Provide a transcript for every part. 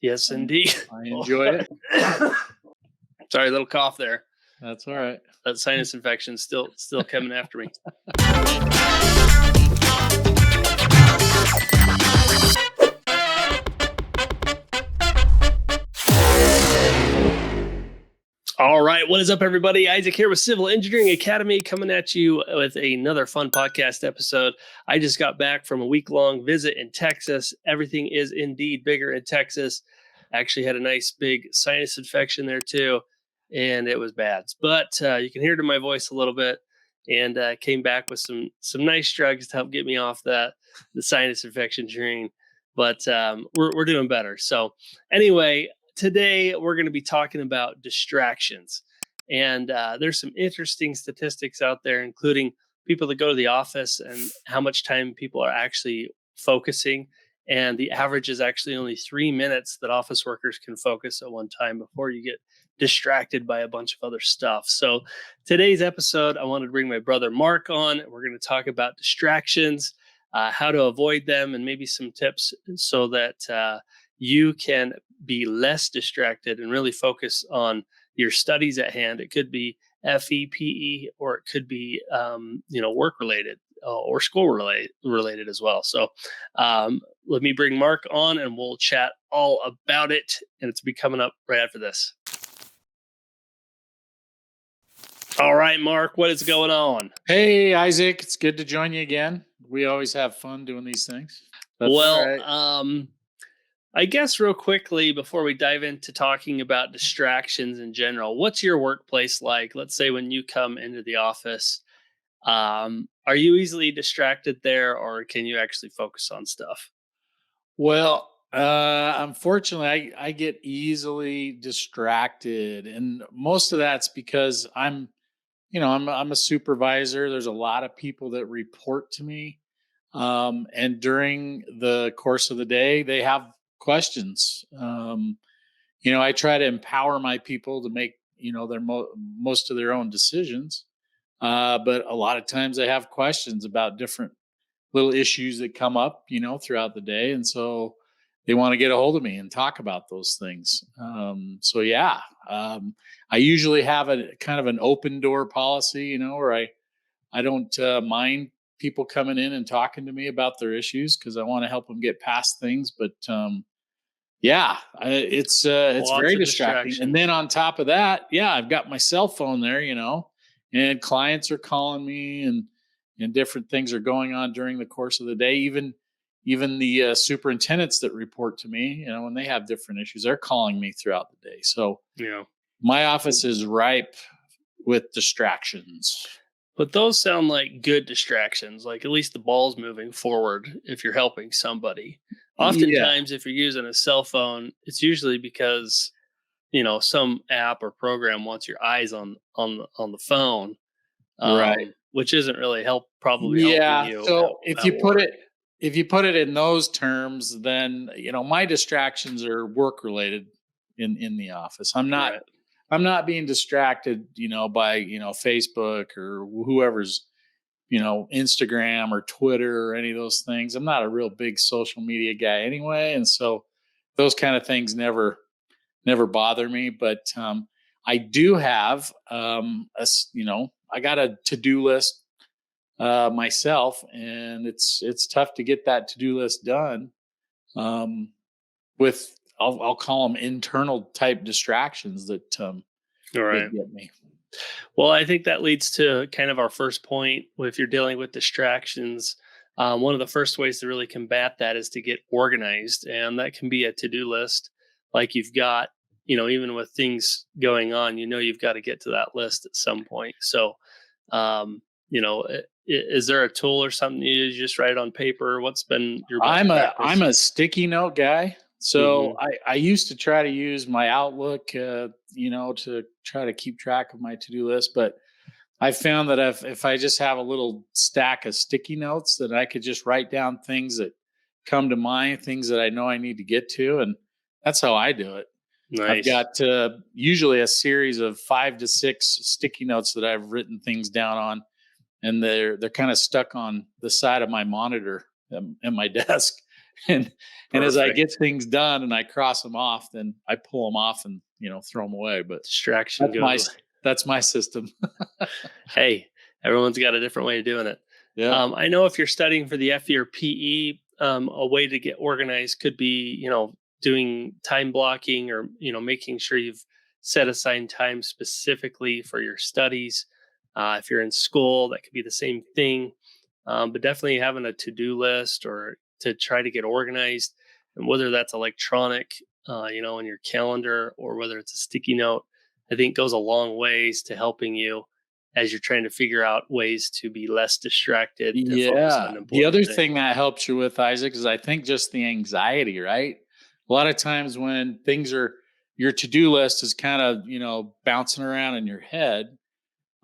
Yes, indeed. I enjoy it. Sorry, a little cough there. That's all right. That sinus infection still coming after me. All right, what is up, everybody? Isaac here with Civil Engineering Academy, coming at you with another fun podcast episode. I just got back from a week-long visit in Texas. Everything is indeed bigger in Texas. I actually had a nice big sinus infection there too, and it was bad. But you can hear it in my voice a little bit, and came back with some nice drugs to help get me off the sinus infection train. But we're doing better. So anyway, today we're going to be talking about distractions, and there's some interesting statistics out there, including people that go to the office and how much time people are actually focusing. And the average is actually only 3 minutes that office workers can focus at one time before you get distracted by a bunch of other stuff. So today's episode, I wanted to bring my brother Mark on. We're going to talk about distractions, how to avoid them, and maybe some tips so that you can be less distracted and really focus on your studies at hand. It could be FEPE, or it could be work related or school related as well. So let me bring Mark on and we'll chat all about it. And it's be coming up right after this. All right, Mark, what is going on? Hey, Isaac, it's good to join you again. We always have fun doing these things. I guess real quickly before we dive into talking about distractions in general, what's your workplace like? Let's say when you come into the office, are you easily distracted there, or can you actually focus on stuff? Well, unfortunately, I get easily distracted, and most of that's because I'm a supervisor. There's a lot of people that report to me, and during the course of the day, they have questions. I try to empower my people to make their most of their own decisions, but a lot of times they have questions about different little issues that come up throughout the day, and so they want to get a hold of me and talk about those things. I usually have a kind of an open door policy, where I don't mind people coming in and talking to me about their issues, because I want to help them get past things. But it's very distracting. And then on top of that, I've got my cell phone there, and clients are calling me, and different things are going on during the course of the day. Even the superintendents that report to me, when they have different issues, they're calling me throughout the day. So my office is ripe with distractions. But those sound like good distractions, like at least the ball's moving forward if you're helping somebody. Oftentimes, if you're using a cell phone, it's usually because, some app or program wants your eyes on the phone, right? Which isn't really helping you. So if you put it in those terms, then my distractions are work related in the office. I'm not being distracted, by Facebook or whoever's Instagram or Twitter or any of those things. I'm not a real big social media guy anyway, and so those kind of things never bother me. But I do have I got a to-do list myself, and it's tough to get that to-do list done with I'll call them internal type distractions that get me. Well, I think that leads to kind of our first point. If you're dealing with distractions, one of the first ways to really combat that is to get organized. And that can be a to-do list. Like you've got, even with things going on, you've got to get to that list at some point. So, is there a tool or something you just write on paper? What's been your best practice? I'm a sticky note guy. So I used to try to use my Outlook, to try to keep track of my to-do list. But I found that if I just have a little stack of sticky notes, that I could just write down things that come to mind, things that I know I need to get to. And that's how I do it. Nice. I've got usually a series of 5 to 6 sticky notes that I've written things down on. And they're kind of stuck on the side of my monitor at my desk. And And as I get Perfect. things done and I cross them off, then I pull them off and, throw them away. But Distraction that's my goes away. that's my system. Hey, everyone's got a different way of doing it. Yeah. I know if you're studying for the FE or PE, a way to get organized could be, doing time blocking or, making sure you've set aside time specifically for your studies. If you're in school, that could be the same thing. But definitely having a to-do list or to try to get organized, and whether that's electronic, in your calendar, or whether it's a sticky note, I think goes a long ways to helping you as you're trying to figure out ways to be less distracted to focus Yeah. on The important other things. thing that helps you with, Isaac, is I think just the anxiety, right? A lot of times when your to-do list is kind of, bouncing around in your head.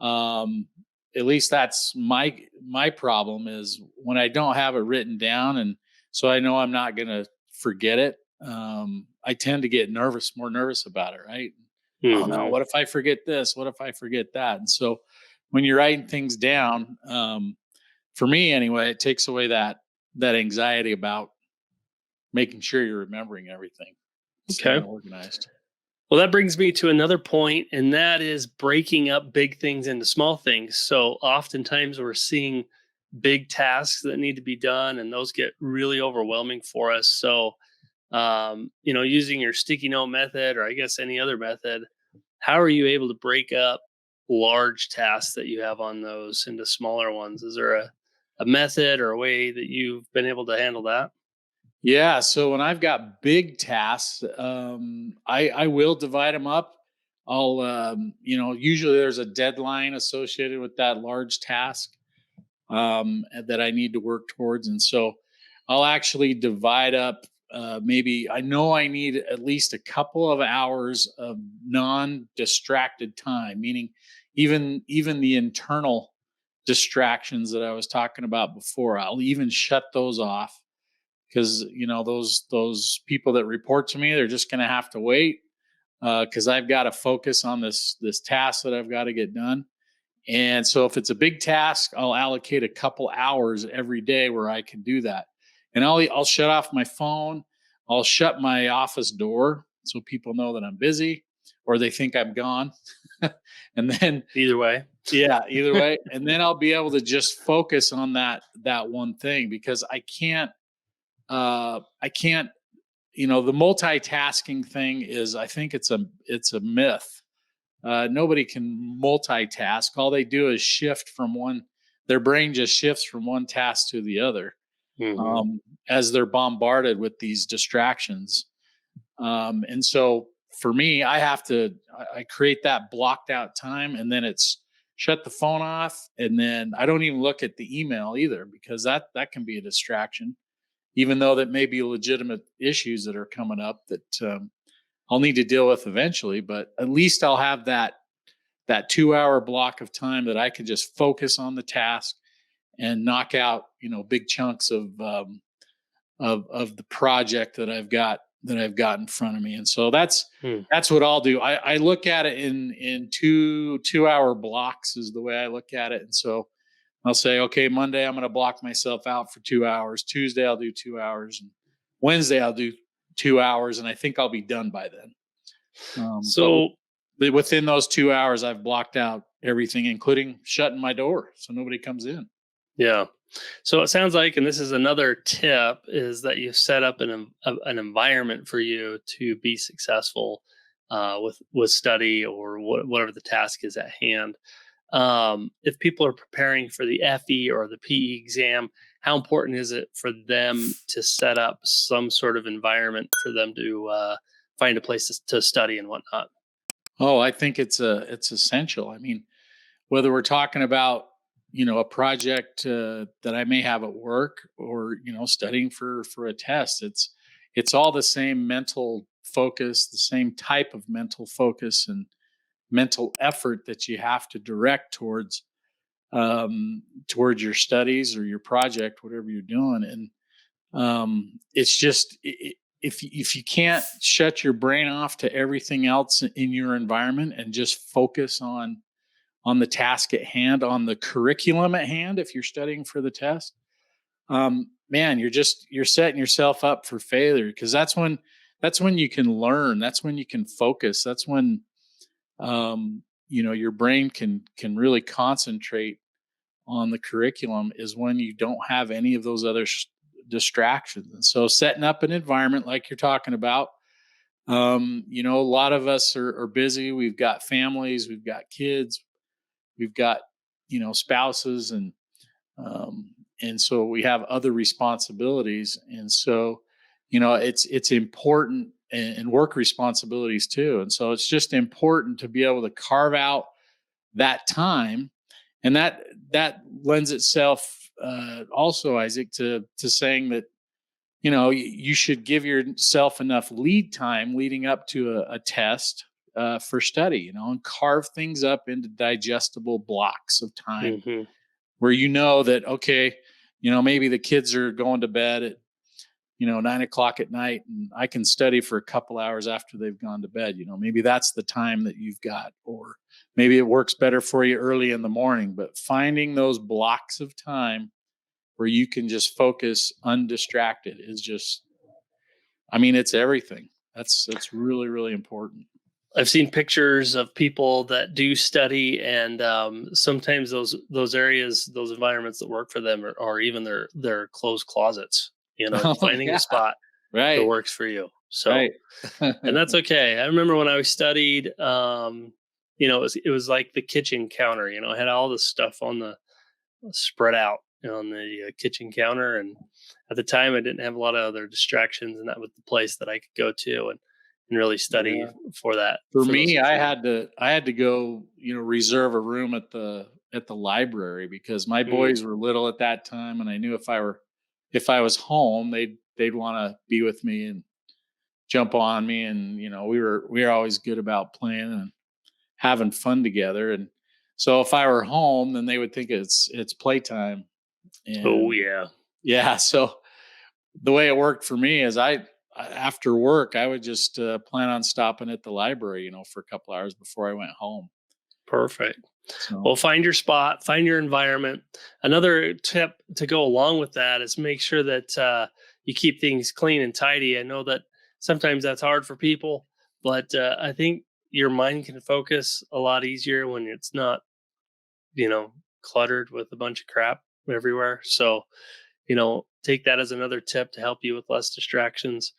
Um, at least that's my problem is when I don't have it written down, and so I know I'm not gonna forget it. I tend to get more nervous about it, right? Oh no, Hmm. what if I forget this? What if I forget that? And so when you're writing things down, for me anyway, it takes away that anxiety about making sure you're remembering everything, staying Okay. organized. Well, that brings me to another point, and that is breaking up big things into small things. So oftentimes we're seeing big tasks that need to be done, and those get really overwhelming for us. So, using your sticky note method, or I guess any other method, how are you able to break up large tasks that you have on those into smaller ones? Is there a method or a way that you've been able to handle that? Yeah, so when I've got big tasks, I will divide them up. I'll usually there's a deadline associated with that large task that I need to work towards, and so I'll actually divide up. Maybe I know I need at least a couple of hours of non-distracted time, meaning even the internal distractions that I was talking about before. I'll even shut those off because those people that report to me, they're just going to have to wait because I've got to focus on this task that I've got to get done. And so if it's a big task, I'll allocate a couple hours every day where I can do that. And I'll shut off my phone. I'll shut my office door so people know that I'm busy or they think I'm gone. And then Either way. yeah, either way. And then I'll be able to just focus on that one thing because I can't, the multitasking thing is, I think it's a myth. Nobody can multitask. All they do is their brain just shifts from one task to the other Hmm. um, as they're bombarded with these distractions. And so for me, I create that blocked out time and then it's shut the phone off. And then I don't even look at the email either because that can be a distraction even though that may be legitimate issues that are coming up that I'll need to deal with eventually. But at least I'll have that 2 hour block of time that I can just focus on the task and knock out big chunks of the project that I've got in front of me. And so Hmm. that's what I'll do. I look at it in 2 hour blocks is the way I look at it. And so I'll say, okay, Monday I'm going to block myself out for 2 hours. Tuesday I'll do 2 hours, and Wednesday I'll do 2 hours, and I think I'll be done by then. But So within those 2 hours, I've blocked out everything, including shutting my door so nobody comes in. yeah. So it sounds like, and this is another tip, is that you've set up an environment for you to be successful with study or whatever the task is at hand. If people are preparing for the FE or the PE exam, how important is it for them to set up some sort of environment for them to find a place to study and whatnot? Oh, I think it's essential. I mean, whether we're talking about a project that I may have at work or studying for a test, it's all the same mental focus, the same type of mental focus and mental effort that you have to direct towards your studies or your project, whatever you're doing. And it's just if you can't shut your brain off to everything else in your environment and just focus on the task at hand, on the curriculum at hand, if you're studying for the test, man, you're setting yourself up for failure, because that's when you can learn. That's when you can focus. That's when your brain can really concentrate on the curriculum, is when you don't have any of those other distractions. And so setting up an environment like you're talking about, a lot of us are busy. We've got families, we've got kids, we've got, spouses, and so we have other responsibilities. And so, it's important, and work responsibilities too. And so it's just important to be able to carve out that time. And that lends itself, also, Isaac, to saying that, you should give yourself enough lead time leading up to a test, for study, and carve things up into digestible blocks of time, Hmm. where that, okay, maybe the kids are going to bed at 9 o'clock at night, and I can study for a couple hours after they've gone to bed. Maybe that's the time that you've got, or maybe it works better for you early in the morning. But finding those blocks of time where you can just focus undistracted is just, I mean, it's everything. That's really, really important. I've seen pictures of people that do study, and sometimes those areas, those environments that work for them, are even their closed closets. Oh Finding a yeah, spot that right, works for you. So, right. and that's okay. I remember when I studied, it was like the kitchen counter. I had all this stuff on the spread out on the kitchen counter, and at the time I didn't have a lot of other distractions, and that was the place that I could go to and really study Yeah. for that For for those me, things. I had to go, reserve a room at the library, because my Mm, boys were little at that time, and I knew if I was home, they'd want to be with me and jump on me, and we were always good about playing and having fun together. And so if I were home, then they would think it's playtime. oh And yeah, yeah, so the way it worked for me is, after work, I would just, plan on stopping at the library, for a couple hours before I went home. perfect. So Well, find your spot, find your environment. Another tip to go along with that is make sure that you keep things clean and tidy. I know that sometimes that's hard for people, but I think your mind can focus a lot easier when it's not, cluttered with a bunch of crap everywhere. So, take that as another tip to help you with less distractions.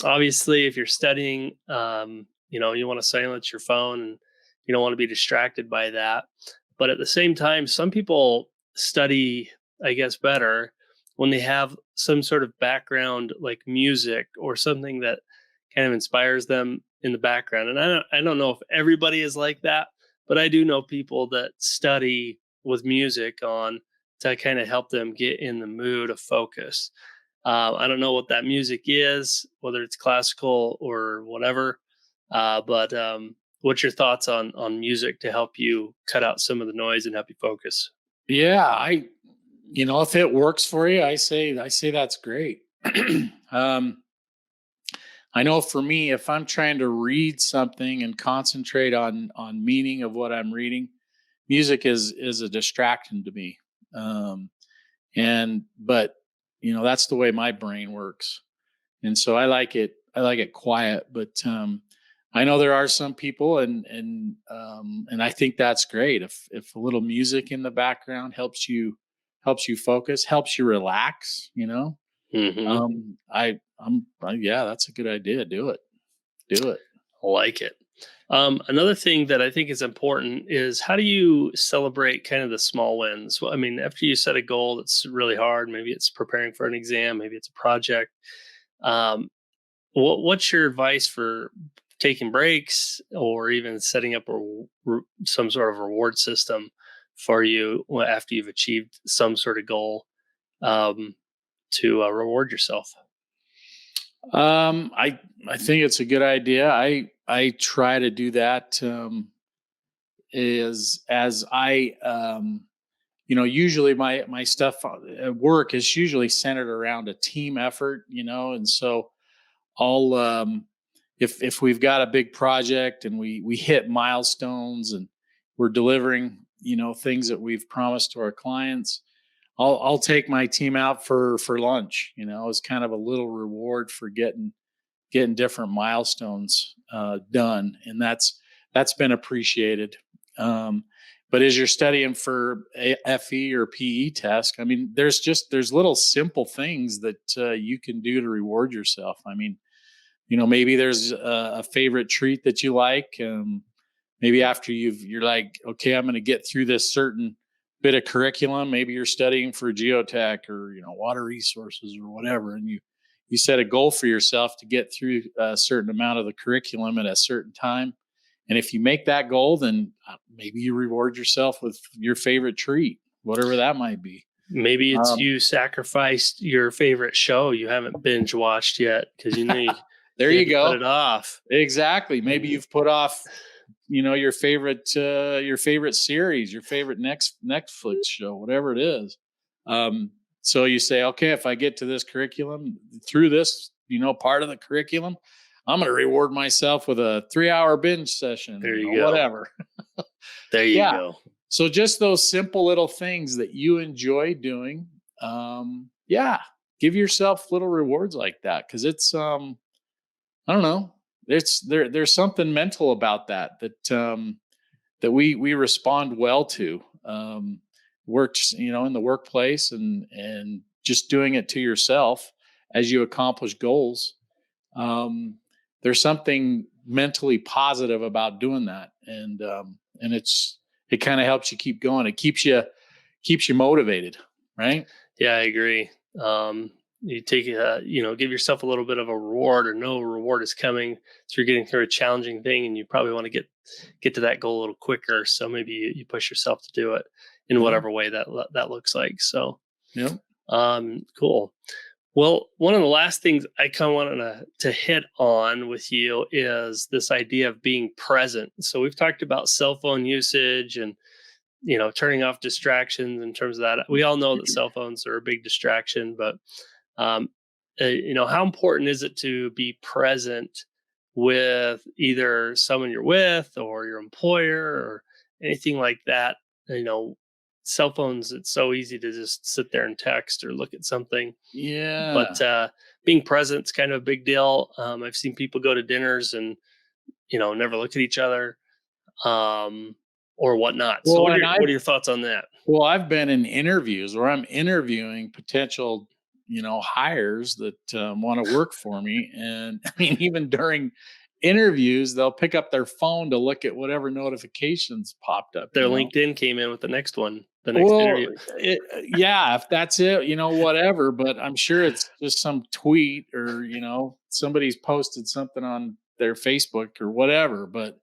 Obviously, if you're studying, you want to silence your phone, and you don't want to be distracted by that. But at the same time, some people study, I guess, better when they have some sort of background like music or something that kind of inspires them in the background. And I don't know if everybody is like that, but I do know people that study with music on to kind of help them get in the mood of focus. I don't know what that music is, whether it's classical or whatever. But what's your thoughts on music to help you cut out some of the noise and help you focus? yeah, if it works for you, I say that's great. um, I know for me, if I'm trying to read something and concentrate on meaning of what I'm reading, music is a distraction to me. Um, and but that's the way my brain works, and so I like it quiet. But I know there are some people, and I think that's great if a little music in the background helps you focus, helps you relax. Hmm. Yeah, that's a good idea. Do it. I like it. Another thing that I think is important is, how do you celebrate kind of the small wins? Well, I mean, after you set a goal that's really hard, maybe it's preparing for an exam, maybe it's a project. Um, what's your advice for taking breaks, or even setting up some sort of reward system for you after you've achieved some sort of goal, um, to reward yourself? I think it's a good idea. I try to do that, is as I usually my stuff at work is usually centered around a team effort, and so I'll if we've got a big project and we hit milestones and we're delivering, things that we've promised to our clients, I'll take my team out for lunch, as kind of a little reward for getting different milestones done, and that's been appreciated. Um, but as you're studying for a FE or PE test, I mean, there's little simple things that you can do to reward yourself. I mean, maybe there's a favorite treat that you like. Maybe after you're like, okay, I'm going to get through this certain bit of curriculum. Maybe you're studying for geotech or water resources or whatever, and you set a goal for yourself to get through a certain amount of the curriculum at a certain time. And if you make that goal, then maybe you reward yourself with your favorite treat, whatever that might be. Maybe it's you sacrificed your favorite show you haven't binge watched yet because there you go. Put it off. Exactly. Maybe you've put off your favorite series, your favorite Netflix show, whatever it is. So you say, okay, if I get to this curriculum through this, part of the curriculum, I'm going to reward myself with a 3-hour binge session. There you go. Whatever. There you go. So just those simple little things that you enjoy doing. Give yourself little rewards like that. Cause it's, I don't know. There's something mental about that that we respond well to. Works, in the workplace and just doing it to yourself as you accomplish goals. There's something mentally positive about doing that, and it kind of helps you keep going. It keeps you motivated, right? Yeah, I agree. You take give yourself a little bit of a reward, or no reward is coming. So you're getting through a challenging thing, and you probably want to get to that goal a little quicker. So maybe you push yourself to do it in whatever way that looks like. So, yeah. Cool. Well, one of the last things I kind of wanted to hit on with you is this idea of being present. So we've talked about cell phone usage and turning off distractions in terms of that. We all know that cell phones are a big distraction, but how important is it to be present with either someone you're with or your employer or anything like that? Cell phones, it's so easy to just sit there and text or look at something. Yeah. But being present is kind of a big deal. I've seen people go to dinners and, never look at each other or whatnot. Well, so what are your thoughts on that? Well, I've been in interviews where I'm interviewing potential, hires that want to work for me. And I mean, even during interviews, they'll pick up their phone to look at whatever notifications popped up. Their LinkedIn came in with the next one, the next interview. If that's it, whatever. But I'm sure it's just some tweet or, somebody's posted something on their Facebook or whatever, but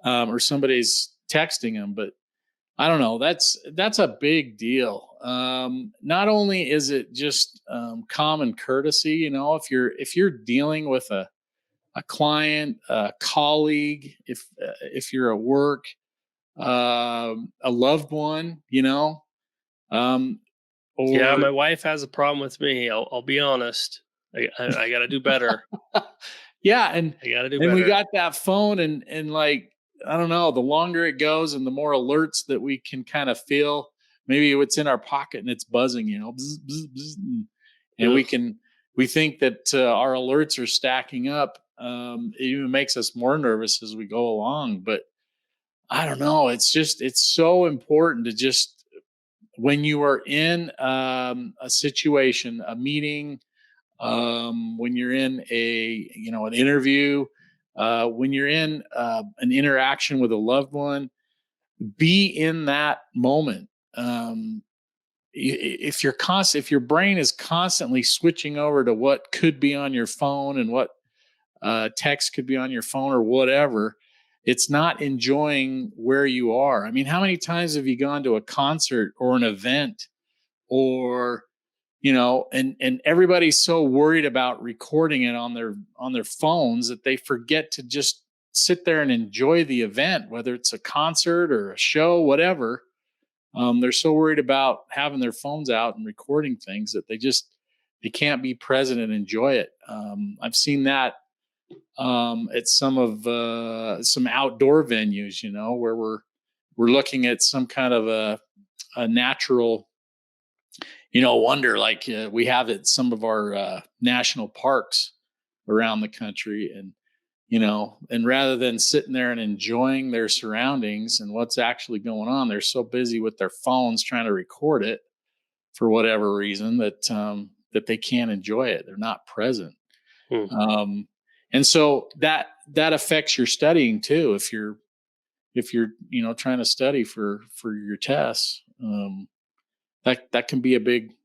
or somebody's texting them. But I don't know. That's a big deal. Not only is it just common courtesy, if you're dealing with a client, a colleague, if you're at work, a loved one, yeah, my wife has a problem with me. I'll be honest. I got to do better. Yeah, and I got to do better. We got that phone, and like I don't know, the longer it goes, and the more alerts that we can kind of feel. Maybe it's in our pocket and it's buzzing, bzz, bzz, bzz, and we think that our alerts are stacking up. It even makes us more nervous as we go along. But I don't know. It's so important to just, when you are in a situation, a meeting, when you're in an interview, when you're in an interaction with a loved one, be in that moment. If your brain is constantly switching over to what could be on your phone and what text could be on your phone or whatever, it's not enjoying where you are. I mean, how many times have you gone to a concert or an event or, and everybody's so worried about recording it on their phones that they forget to just sit there and enjoy the event, whether it's a concert or a show, whatever. They're so worried about having their phones out and recording things that they can't be present and enjoy it. I've seen that at some outdoor venues, where we're looking at some kind of a natural wonder, like, we have it some of our national parks around the country, and rather than sitting there and enjoying their surroundings and what's actually going on, they're so busy with their phones trying to record it for whatever reason that they can't enjoy it. They're not present. Hmm. Um, and so that affects your studying too. If you're trying to study for your tests, that can be a big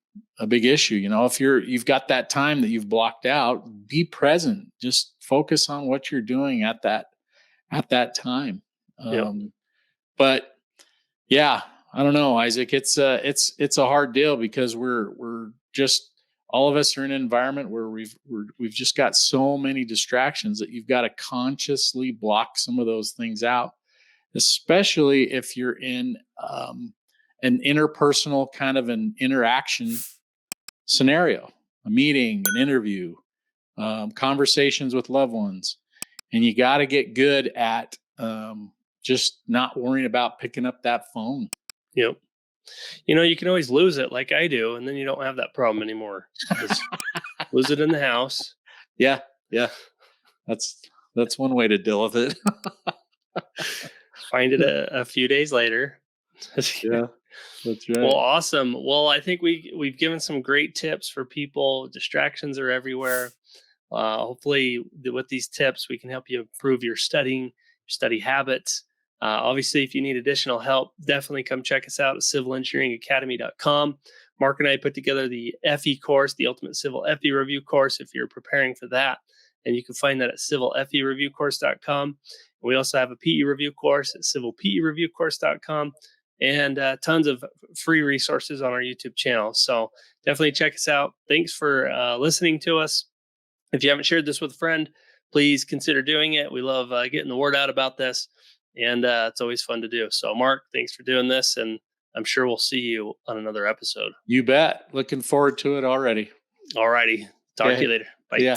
issue. If you've got that time that you've blocked out, be present. Just focus on what you're doing at that time. Yep. But yeah, I don't know, Isaac. It's a hard deal because we're just all of us are in an environment where we've just got so many distractions that you've got to consciously block some of those things out, especially if you're in an interpersonal kind of an interaction scenario, a meeting, an interview, conversations with loved ones, and you got to get good at just not worrying about picking up that phone. Yep. You can always lose it like I do, and then you don't have that problem anymore. Just lose it in the house. Yeah, yeah, that's one way to deal with it. Find it a few days later. Yeah, that's right. Well, awesome. Well, I think we've given some great tips for people. Distractions are everywhere. Hopefully, with these tips, we can help you improve your studying, your study habits. Obviously, if you need additional help, definitely come check us out at civilengineeringacademy.com. Mark and I put together the FE course, the Ultimate Civil FE Review course, if you're preparing for that. And you can find that at civilfereviewcourse.com. We also have a PE review course at civilpereviewcourse.com, and tons of free resources on our YouTube channel. So definitely check us out. Thanks for listening to us. If you haven't shared this with a friend, please consider doing it. We love getting the word out about this, and it's always fun to do. So, Mark, thanks for doing this, and I'm sure we'll see you on another episode. You bet. Looking forward to it already. All righty. Talk to you later. Bye. Yeah.